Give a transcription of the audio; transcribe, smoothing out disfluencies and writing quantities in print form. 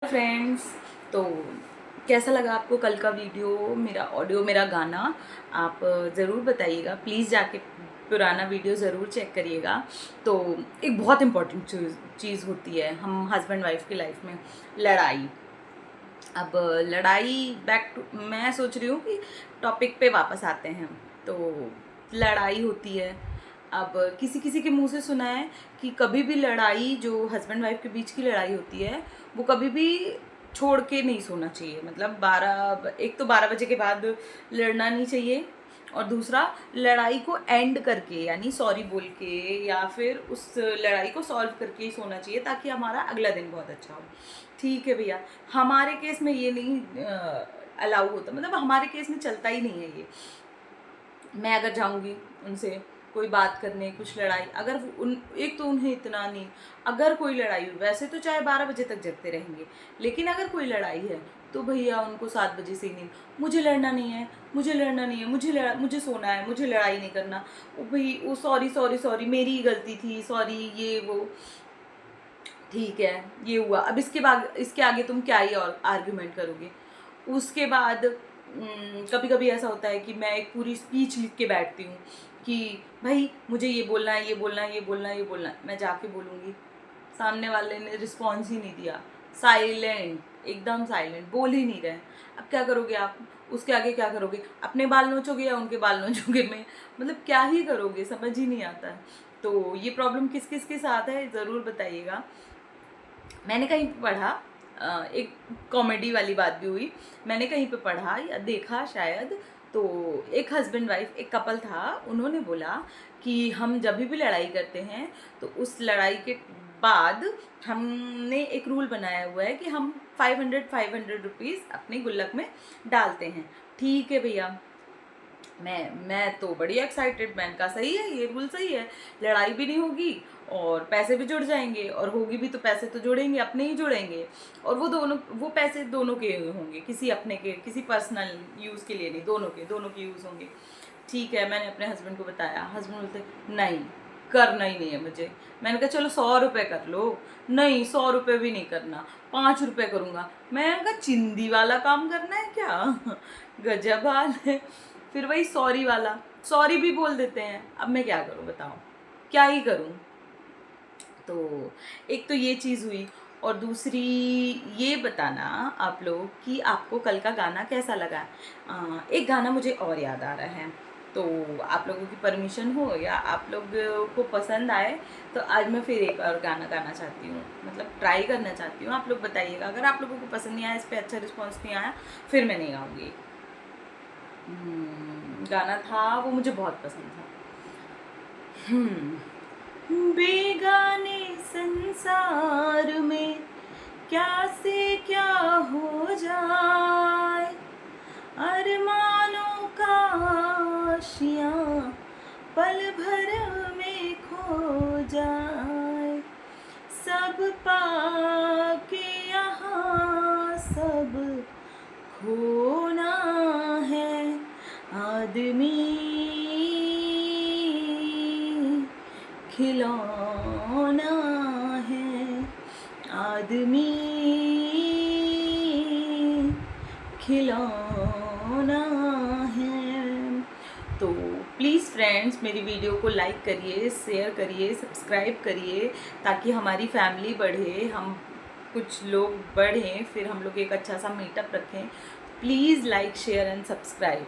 Friends, तो कैसा लगा आपको कल का वीडियो, मेरा ऑडियो, मेरा गाना? आप ज़रूर बताइएगा। प्लीज़ जाके पुराना वीडियो ज़रूर चेक करिएगा। तो एक बहुत इम्पॉर्टेंट चीज़ होती है हम हस्बैंड वाइफ की लाइफ में, लड़ाई। अब लड़ाई बैक टू, मैं सोच रही हूँ कि टॉपिक पे वापस आते हैं। तो लड़ाई होती है। अब किसी किसी के मुंह से सुना है कि कभी भी लड़ाई, जो हस्बैंड वाइफ के बीच की लड़ाई होती है, वो कभी भी छोड़ के नहीं सोना चाहिए। मतलब 12 बजे के बाद लड़ना नहीं चाहिए। और दूसरा, लड़ाई को एंड करके यानी सॉरी बोल के या फिर उस लड़ाई को सॉल्व करके ही सोना चाहिए, ताकि हमारा अगला दिन बहुत अच्छा हो। ठीक है भैया, हमारे केस में ये नहीं अलाउ होता, मतलब हमारे केस में चलता ही नहीं है ये। मैं अगर जाऊंगी उनसे कोई बात करने, कुछ लड़ाई, अगर उन एक तो उन्हें इतना नहीं, अगर कोई लड़ाई हुई, वैसे तो चाहे 12 बजे तक जगते रहेंगे, लेकिन अगर कोई लड़ाई है तो भैया उनको 7 बजे से ही नींद। मुझे लड़ना नहीं है, मुझे लड़ना नहीं है, मुझे सोना है, मुझे लड़ाई नहीं करना। वो भाई, वो सॉरी सॉरी सॉरी, मेरी ही गलती थी, सॉरी, ये वो। ठीक है, ये हुआ, अब इसके आगे तुम क्या ही और आर्ग्यूमेंट करोगे? उसके बाद कभी कभी ऐसा होता है कि मैं एक पूरी स्पीच लिख के बैठती हूँ कि भाई मुझे ये बोलना है, ये बोलना है, ये बोलना है, ये बोलना है। मैं जाके बोलूँगी, सामने वाले ने रिस्पॉन्स ही नहीं दिया, साइलेंट, एकदम साइलेंट, बोल ही नहीं रहे। अब क्या करोगे आप? उसके आगे क्या करोगे? अपने बाल नोचोगे या उनके बाल नोचोगे? में मतलब क्या ही करोगे, समझ ही नहीं आता है। तो ये प्रॉब्लम किस किस के साथ है, ज़रूर बताइएगा। मैंने कहीं पे पढ़ा, एक कॉमेडी वाली बात भी हुई। मैंने कहीं पे पढ़ा या देखा शायद, तो एक हस्बैंड वाइफ, एक कपल था, उन्होंने बोला कि हम जब भी लड़ाई करते हैं तो उस लड़ाई के बाद हमने एक रूल बनाया हुआ है कि हम 500 रुपीज़ अपने गुल्लक में डालते हैं। ठीक है भैया, मैं तो बड़ी एक्साइटेड, मैंने कहा सही है, ये रूल सही है, लड़ाई भी नहीं होगी और पैसे भी जुड़ जाएंगे, और होगी भी तो पैसे तो जुड़ेंगे, अपने ही जुड़ेंगे। और वो पैसे दोनों के होंगे, किसी अपने के, किसी पर्सनल यूज़ के लिए नहीं, दोनों के यूज़ होंगे। ठीक है, मैंने अपने हस्बैंड को बताया। हस्बैंड बोलते नहीं, करना ही नहीं है मुझे। मैंने कहा चलो 100 रुपये कर लो। नहीं, 100 रुपये भी नहीं करना, 5 रुपये करूँगा। मैंने कहा चिंदी वाला काम करना है क्या? गजब हाल है। फिर वही सॉरी वाला, सॉरी भी बोल देते हैं। अब मैं क्या करूँ बताओ, क्या ही करूँ? तो एक तो ये चीज़ हुई, और दूसरी ये बताना आप लोग कि आपको कल का गाना कैसा लगा। एक गाना मुझे और याद आ रहा है, तो आप लोगों की परमिशन हो या आप लोग को पसंद आए तो आज मैं फिर एक और गाना गाना चाहती हूँ, मतलब ट्राई करना चाहती हूँ। आप लोग बताइएगा, अगर आप लोगों को पसंद नहीं आया, इस पर अच्छा रिस्पॉन्स नहीं आया, फिर मैं नहीं गाऊँगी। गाना था, वो मुझे बहुत पसंद था। बेगाने संसार में क्या से क्या हो जाए, अरमानों का आशियाँ पल भर में खो जाए, सब पाके यहाँ सब खोना है आदमी खिलौना है, आदमी खिलौना है। तो प्लीज़ फ्रेंड्स, मेरी वीडियो को लाइक करिए, शेयर करिए, सब्सक्राइब करिए, ताकि हमारी फैमिली बढ़े, हम कुछ लोग बढ़ें, फिर हम लोग एक अच्छा सा मीटअप रखें। Please like, share and subscribe.